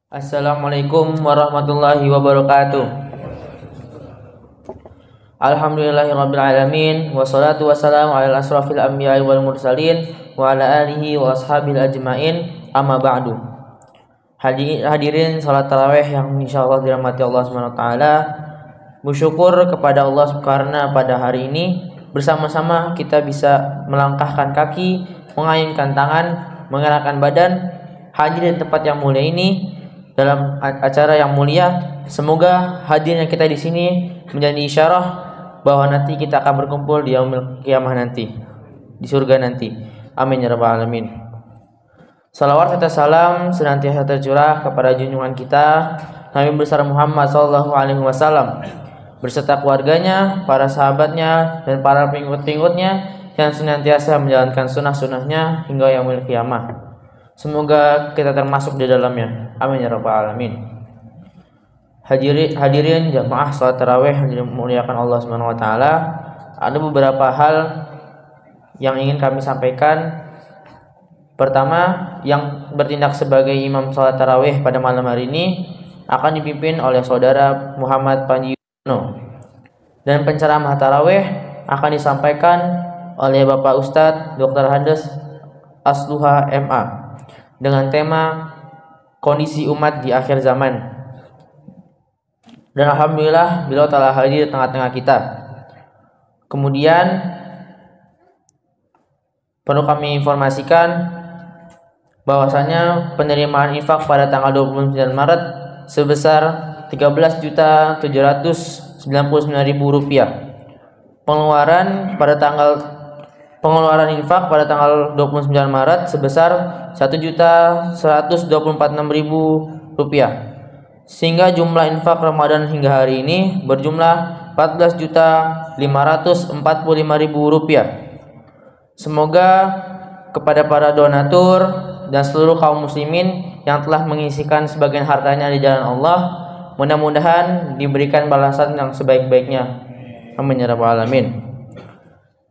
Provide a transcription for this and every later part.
Assalamualaikum warahmatullahi wabarakatuh. Alhamdulillahirabbil alamin wassalatu wassalamu ala asrofil anbiya'i wal mursalin wa ala alihi wa ashabil ajmain. Amma ba'du. Hadirin salat tarawih yang insyaallah dirahmati Allah Subhanahu wa taala. Bersyukur kepada Allah karena pada hari ini bersama-sama kita bisa melangkahkan kaki, mengayunkan tangan, menggerakkan badan, hadir di tempat yang mulia ini dalam acara yang mulia. Semoga hadirnya kita di sini menjadi isyarah bahwa nanti kita akan berkumpul di yaumil qiyamah nanti, di surga nanti. Amin ya rabbal alamin. Salawat serta salam senantiasa tercurah kepada junjungan kita Nabi besar Muhammad sallallahu alaihi wasallam beserta keluarganya, para sahabatnya, dan para pengikut-pengikutnya yang senantiasa menjalankan sunnah-sunnahnya hingga yaumil qiyamah. Semoga kita termasuk di dalamnya. Amin ya rabbal alamin. Hadirin jamaah salat tarawih yang dimuliakan Allah Subhanahu wa taala, ada beberapa hal yang ingin kami sampaikan. Pertama, yang bertindak sebagai imam salat tarawih pada malam hari ini akan dipimpin oleh saudara Muhammad Panji Yuno, dan penceramah tarawih akan disampaikan oleh Bapak Ustadz Dr. Hades Asluha MA dengan tema kondisi umat di akhir zaman. Dan alhamdulillah beliau telah hadir di tengah-tengah kita. Kemudian perlu kami informasikan bahwasanya penerimaan infak pada tanggal 29 Maret sebesar Rp13.799.000. Pengeluaran infak pada tanggal 29 Maret sebesar Rp1.124.600, sehingga jumlah infak Ramadan hingga hari ini berjumlah Rp14.545.000. Semoga kepada para donatur dan seluruh kaum muslimin yang telah mengisikan sebagian hartanya di jalan Allah, mudah-mudahan diberikan balasan yang sebaik-baiknya. Amin ya rabbal alamin.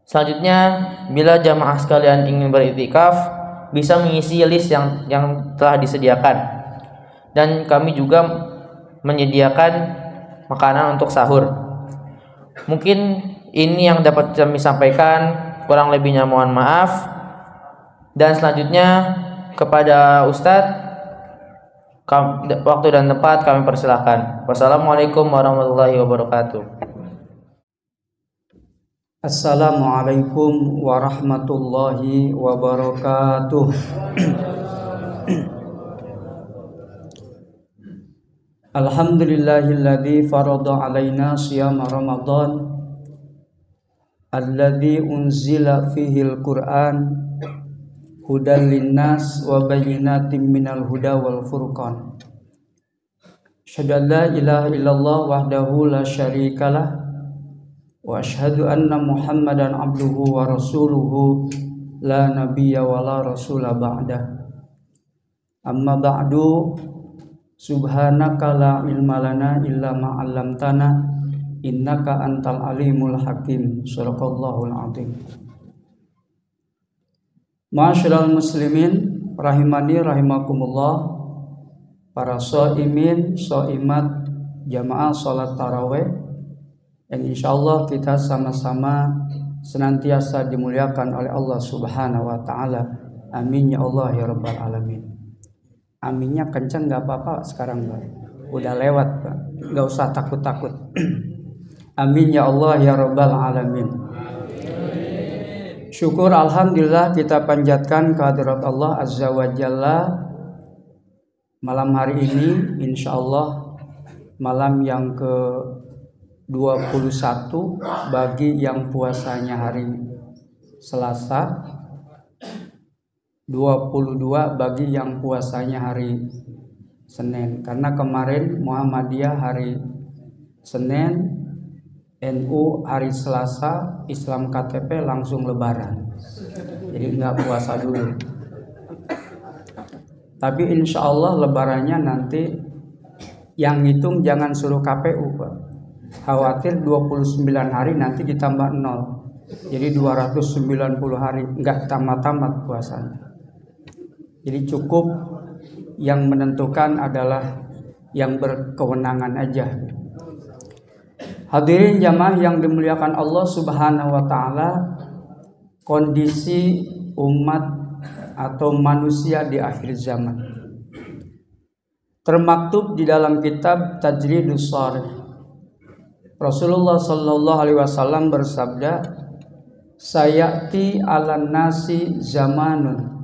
Selanjutnya, bila jamaah sekalian ingin beriktikaf, bisa mengisi list yang telah disediakan. Dan kami juga menyediakan makanan untuk sahur. Mungkin ini yang dapat kami sampaikan, kurang lebihnya mohon maaf. Dan selanjutnya kepada Ustadz, waktu dan tempat kami persilahkan. Wassalamualaikum warahmatullahi wabarakatuh. Assalamualaikum warahmatullahi wabarakatuh. Alhamdulillahilladzi farada alaina shiyama Ramadan alladzi unzila fihil Qur'an hudan linnas wa bayyinatin minal huda wal furqan. Asyhadu an la ilaha illallah wahdahu la syarikalah wa asyhadu anna Muhammadan abduhu wa rasuluhu la nabiyya wa la rasula ba'dah. Amma ba'du, subhanaka la ilma lana illa ma 'allamtana innaka antal alimul hakim. Shadaqallahul azim. Ma'asyiral muslimin rahimani rahimakumullah, para shaimin shaimat jamaah salat tarawih yang insyaallah kita sama-sama senantiasa dimuliakan oleh Allah Subhanahu wa taala. Amin ya Allah ya rabbal alamin. Aminnya kenceng enggak apa-apa sekarang, Pak. Udah lewat, Pak. Enggak usah takut-takut. Amin ya Allah ya rabbal alamin. Syukur alhamdulillah kita panjatkan kehadirat Allah Azza wa Jalla malam hari ini, insyaallah malam yang ke-21 bagi yang puasanya hari Selasa, 22 bagi yang puasanya hari Senin. Karena kemarin Muhammadiyah hari Senin, NU hari Selasa, Islam KTP langsung lebaran. Jadi enggak puasa dulu. Tapi insya Allah lebarannya nanti yang ngitung jangan suruh KPU, Pak. Khawatir 29 hari nanti ditambah 0. Jadi 290 hari enggak tamat-tamat puasanya. Jadi cukup yang menentukan adalah yang berkewenangan aja. Hadirin jamaah yang dimuliakan Allah Subhanahu wa taala, kondisi umat atau manusia di akhir zaman termaktub di dalam kitab Tajridus Sharih. Rasulullah sallallahu alaihi wasallam bersabda, "Sayati 'alan nasi zamanun."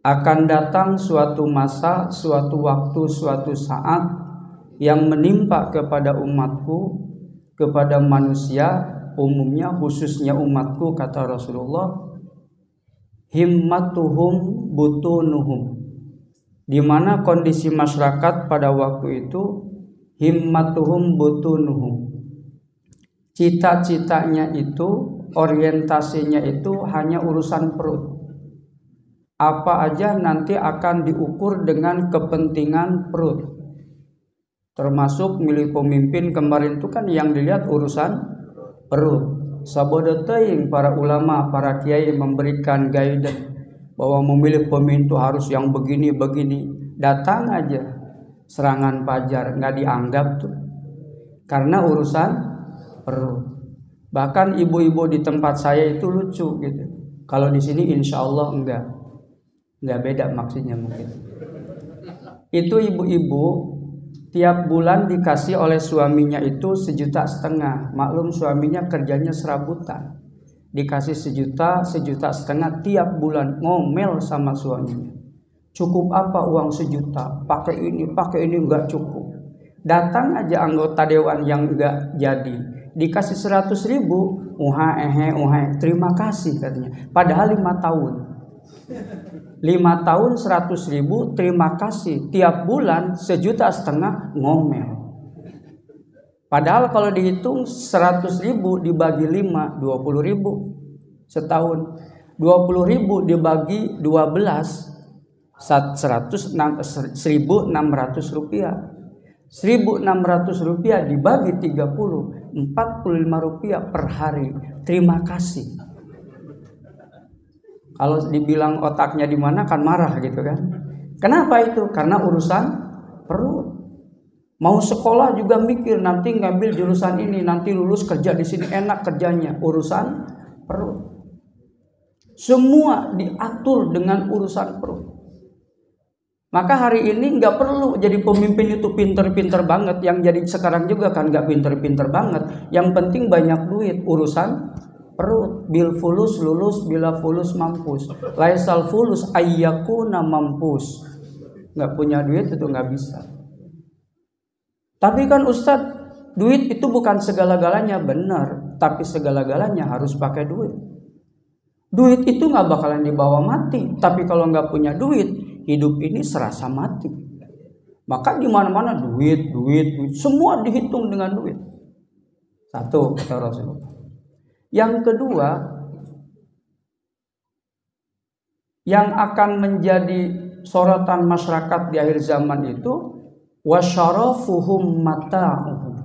Akan datang suatu masa, suatu waktu, suatu saat yang menimpa kepada umatku, kepada manusia umumnya, khususnya umatku, kata Rasulullah, himmatuhum butunuhum, di mana kondisi masyarakat pada waktu itu himmatuhum butunuhum, cita-citanya itu, orientasinya itu hanya urusan perut. Apa aja nanti akan diukur dengan kepentingan perut. Termasuk milih pemimpin kemarin itu kan yang dilihat urusan perut. Sabodo teuing para ulama, para kiai memberikan guidance bahwa memilih pemimpin itu harus yang begini-begini. Datang aja serangan fajar nggak dianggap tuh. Karena urusan perut. Bahkan ibu-ibu di tempat saya itu lucu gitu. Kalau di sini insya Allah enggak beda maksudnya mungkin. Itu ibu-ibu tiap bulan dikasih oleh suaminya itu 1,5 juta. Maklum suaminya kerjanya serabutan. Dikasih 1 juta, 1,5 juta tiap bulan, ngomel sama suaminya. Cukup apa uang 1 juta? Pakai ini enggak cukup. Datang aja anggota dewan yang enggak jadi, dikasih 100.000, terima kasih katanya. Padahal 5 tahun. 5 tahun 100.000 terima kasih, tiap bulan 1,5 juta ngomel. Padahal kalau dihitung 100.000 dibagi 5, 20.000 setahun. 20.000 dibagi 12, 1.600 rupiah. 1.600 rupiah dibagi 30, 45 rupiah per hari. Terima kasih. Kalau dibilang otaknya di mana kan marah gitu kan. Kenapa itu? Karena urusan perut. Mau sekolah juga mikir nanti ngambil jurusan ini, nanti lulus kerja di sini enak kerjanya. Urusan perut. Semua diatur dengan urusan perut. Maka hari ini nggak perlu jadi pemimpin itu pinter-pinter banget. Yang jadi sekarang juga kan nggak pinter-pinter banget. Yang penting banyak duit. Urusan perut. Bil fulus lulus, bila fulus mampus. Laisal fulus ayyakuna mampus. Nggak punya duit itu nggak bisa. Tapi kan Ustadz, duit itu bukan segala-galanya. Benar, tapi segala-galanya harus pakai duit. Duit itu nggak bakalan dibawa mati. Tapi kalau nggak punya duit, hidup ini serasa mati. Maka di mana-mana duit, semua dihitung dengan duit. Satu kata Rasulullah. Yang kedua, yang akan menjadi sorotan masyarakat di akhir zaman itu wasyarafuhum mata'uhum.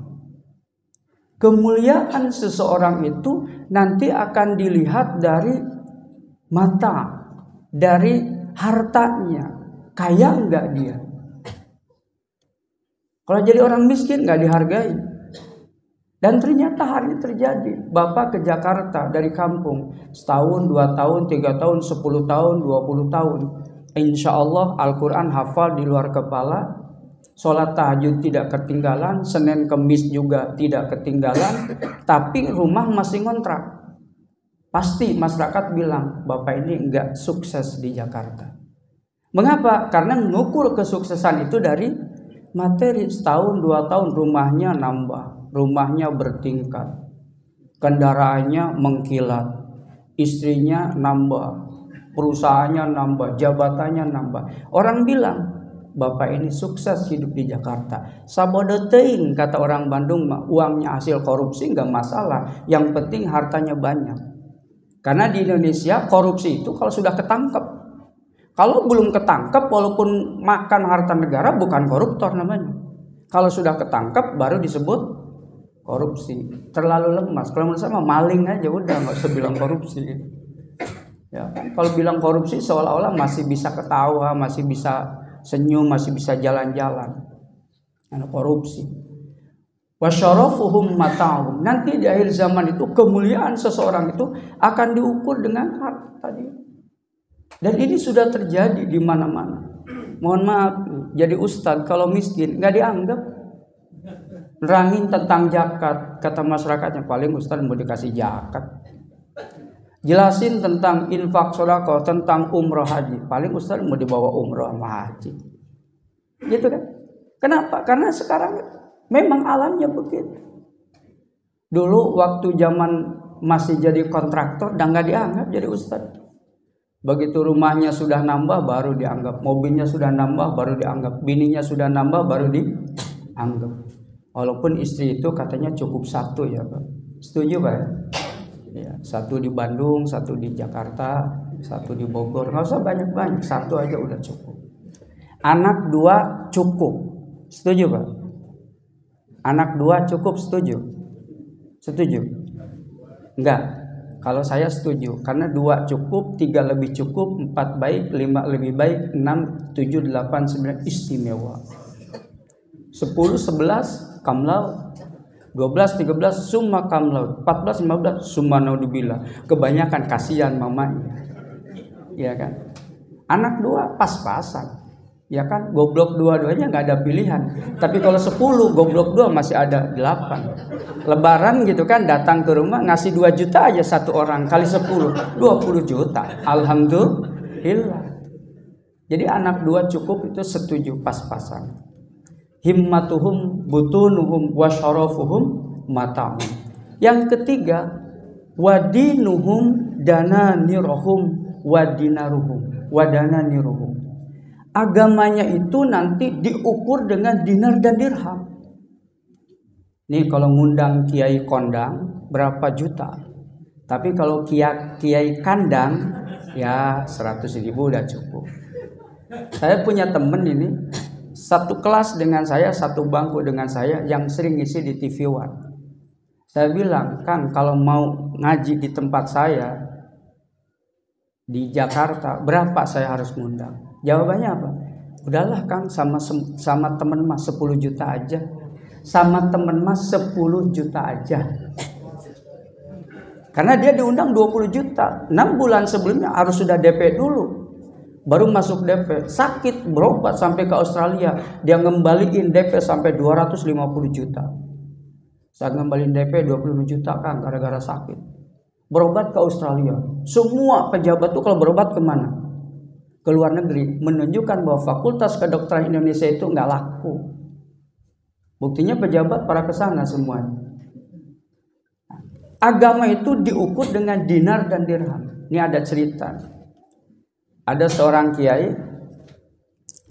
Kemuliaan seseorang itu nanti akan dilihat dari mata, dari hartanya. Kaya enggak dia? Kalau jadi orang miskin enggak dihargai. Dan ternyata hari ini terjadi. Bapak ke Jakarta dari kampung, setahun, 2 tahun, 3 tahun, 10 tahun, 20 tahun. Insya Allah Al-Quran hafal di luar kepala. Sholat tahajud tidak ketinggalan. Senin Kemis juga tidak ketinggalan. Tapi rumah masih ngontrak. Pasti masyarakat bilang, Bapak ini enggak sukses di Jakarta. Mengapa? Karena mengukur kesuksesan itu dari materi. Setahun, 2 tahun rumahnya nambah. Rumahnya bertingkat, kendaraannya mengkilat, istrinya nambah, perusahaannya nambah, jabatannya nambah. Orang bilang, Bapak ini sukses hidup di Jakarta. Sabodo teuing kata orang Bandung mah, uangnya hasil korupsi nggak masalah, yang penting hartanya banyak. Karena di Indonesia korupsi itu kalau sudah ketangkep. Kalau belum ketangkep walaupun makan harta negara bukan koruptor namanya. Kalau sudah ketangkep baru disebut korupsi. Terlalu lemas. Kalau menurut saya maling aja udah, nggak usah bilang korupsi. Ya kan? Kalau bilang korupsi seolah-olah masih bisa ketawa, masih bisa senyum, masih bisa jalan-jalan. Karena korupsi. Wasyarafuhum mata'hum. Nanti di akhir zaman itu kemuliaan seseorang itu akan diukur dengan harta tadi. Dan ini sudah terjadi di mana-mana. Mohon maaf, jadi ustadz kalau miskin nggak dianggap. Nerangin tentang zakat, kata masyarakatnya paling ustadz mau dikasih zakat. Jelasin tentang infak sedekah, tentang umroh haji, paling ustadz mau dibawa umroh sama haji. Gitu kan? Kenapa? Karena sekarang memang alamnya begitu. Dulu waktu zaman masih jadi kontraktor dan nggak dianggap jadi ustadz. Begitu rumahnya sudah nambah baru dianggap, mobilnya sudah nambah baru dianggap, bininya sudah nambah baru dianggap. Walaupun istri itu katanya cukup satu ya Pak. Setuju Pak ya? Ya, satu di Bandung, satu di Jakarta, satu di Bogor. Nggak usah banyak-banyak, satu aja udah cukup. Anak 2 cukup. Setuju Pak? Anak 2 cukup, setuju? Setuju? Enggak. Kalau saya setuju, karena 2 cukup, 3 lebih cukup, 4 baik, 5 lebih baik, 6, 7, 8, 9 istimewa. 10, 11 kamlau, 12, 13 summa kamlau, 14, 15 summa naudzubillah. Kebanyakan kasihan mamanya. Ya kan? Anak 2 pas-pasan. Ya kan? Goblok dua-duanya nggak ada pilihan. Tapi kalau 10 goblok 2 masih ada 8. Lebaran gitu kan, datang ke rumah ngasih 2 juta aja satu orang, kali 10 20 juta. Alhamdulillah. Jadi anak 2 cukup itu setuju, pas-pasan. Himmatuhum butunuhum wasyarafuhum mata'hum. Yang ketiga, wadinuhum dananiruhum wadinaruhum wadananiruhum. Agamanya itu nanti diukur dengan dinar dan dirham. Nih kalau ngundang kiai kondang berapa juta. Tapi kalau kiai kandang ya 100.000 udah cukup. Saya punya temen ini satu kelas dengan saya, satu bangku dengan saya yang sering ngisi di TV One. Saya bilang, Kang, kalau mau ngaji di tempat saya di Jakarta, berapa saya harus ngundang? Jawabannya apa? Udahlah Kang, sama temen mas 10 juta aja. Sama temen mas 10 juta aja. Karena dia diundang 20 juta. 6 bulan sebelumnya harus sudah DP dulu. Baru masuk DP, sakit berobat sampai ke Australia, dia ngembaliin DP sampai 250 juta. Saya ngembaliin DP 25 juta kan gara-gara sakit. Berobat ke Australia. Semua pejabat tuh kalau berobat kemana? Ke luar negeri, menunjukkan bahwa Fakultas Kedokteran Indonesia itu nggak laku. Buktinya pejabat para kesana semuanya. Agama itu diukur dengan dinar dan dirham. Ini ada cerita. Ada seorang kiai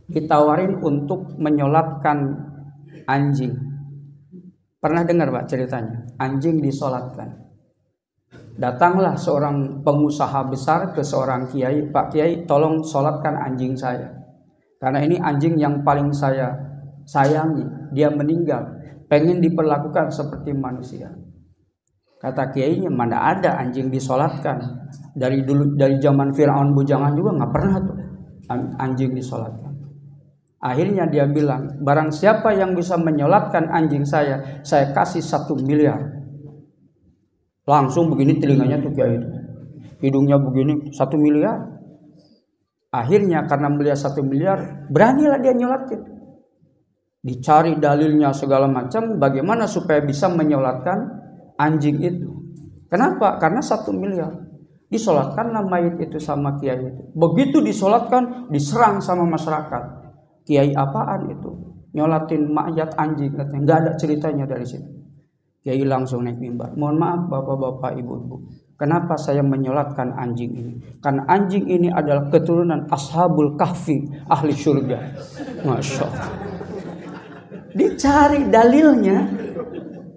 ditawarin untuk menyolatkan anjing. Pernah dengar Pak ceritanya? Anjing disolatkan. Datanglah seorang pengusaha besar ke seorang kiai, Pak Kiai tolong solatkan anjing saya. Karena ini anjing yang paling saya sayangi. Dia meninggal, pengen diperlakukan seperti manusia. Kata kiainya, mana ada anjing disolatkan. Dari zaman Firaun bujangan juga nggak pernah tuh anjing disolatkan. Akhirnya dia bilang, barang siapa yang bisa menyolatkan anjing saya kasih 1 miliar. Langsung begini telinganya tuh kiai itu, hidungnya begini, 1 miliar. Akhirnya karena melihat 1 miliar, beranilah dia nyolatin. Dicari dalilnya segala macam, bagaimana supaya bisa menyolatkan anjing itu. Kenapa? Karena 1 miliar. Disolatkanlah mayit itu sama kiai itu. Begitu disolatkan, diserang sama masyarakat. Kiai apaan itu? Nyolatin mayat anjing katanya. Nggak ada ceritanya dari situ. Kiai langsung naik mimbar. Mohon maaf bapak-bapak, ibu-ibu. Kenapa saya menyolatkan anjing ini? Karena anjing ini adalah keturunan Ashabul Kahfi, ahli surga. Masya Allah. Dicari dalilnya.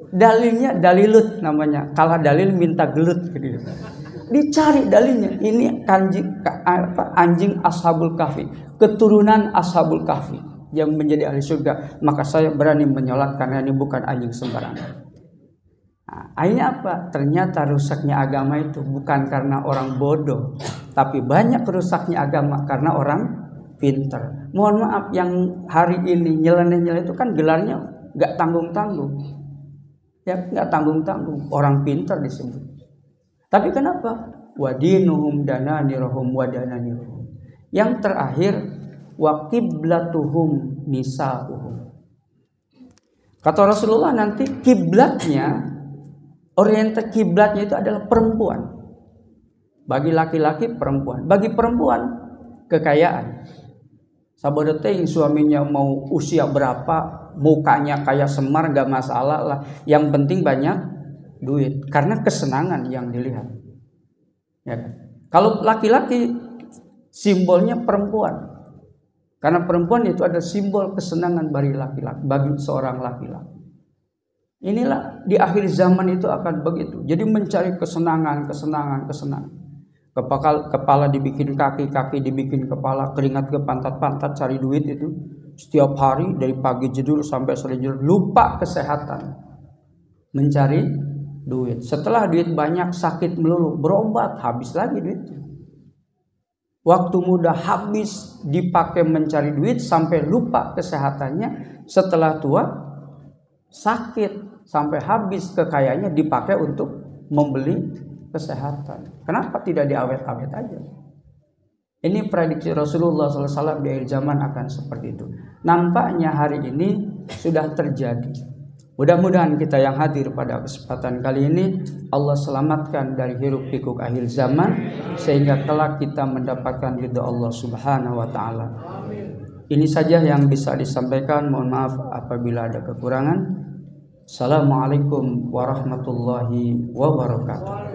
Dalilnya dalilut namanya. Kalah dalil minta gelut gitu. Dicari dalilnya. Ini anjing Ashabul Kahfi, keturunan Ashabul Kahfi yang menjadi ahli surga. Maka saya berani menyolat karena ini bukan anjing sembarangan. Nah, akhirnya apa? Ternyata rusaknya agama itu bukan karena orang bodoh, tapi banyak rusaknya agama karena orang pinter. Mohon maaf, yang hari ini nyeleneh-nyeleneh itu kan gelarnya nggak tanggung-tanggung, ya nggak tanggung-tanggung. Orang pinter disebut. Tapi kenapa? Wadinuhum dananirohum wadananirohum. Yang terakhir, wa qiblatuhum nisa'uhum. Kata Rasulullah, nanti kiblatnya, orientasi kiblatnya itu adalah perempuan. Bagi laki-laki perempuan, bagi perempuan kekayaan. Sabodote yang suaminya mau usia berapa, mukanya kayak Semar gak masalah lah. Yang penting banyak duit, karena kesenangan yang dilihat. Ya kan? Kalau laki-laki simbolnya perempuan. Karena perempuan itu ada simbol kesenangan bagi laki-laki, bagi seorang laki-laki. Inilah di akhir zaman itu akan begitu. Jadi mencari kesenangan. Kepala dibikin kaki, kaki dibikin kepala, keringat ke pantat, cari duit itu setiap hari dari pagi jedul sampai sore jedul, lupa kesehatan. Mencari duit. Setelah duit banyak, sakit melulu, berobat, habis lagi duitnya. Waktu muda habis dipakai mencari duit sampai lupa kesehatannya. Setelah tua sakit sampai habis kekayaannya dipakai untuk membeli kesehatan. Kenapa tidak diawet-awet aja? Ini prediksi Rasulullah SAW di akhir zaman akan seperti itu. Nampaknya hari ini sudah terjadi. Mudah-mudahan kita yang hadir pada kesempatan kali ini Allah selamatkan dari hiruk pikuk akhir zaman, sehingga kelak kita mendapatkan ridha Allah Subhanahu wa taala. Ini saja yang bisa disampaikan. Mohon maaf apabila ada kekurangan. Assalamualaikum warahmatullahi wabarakatuh.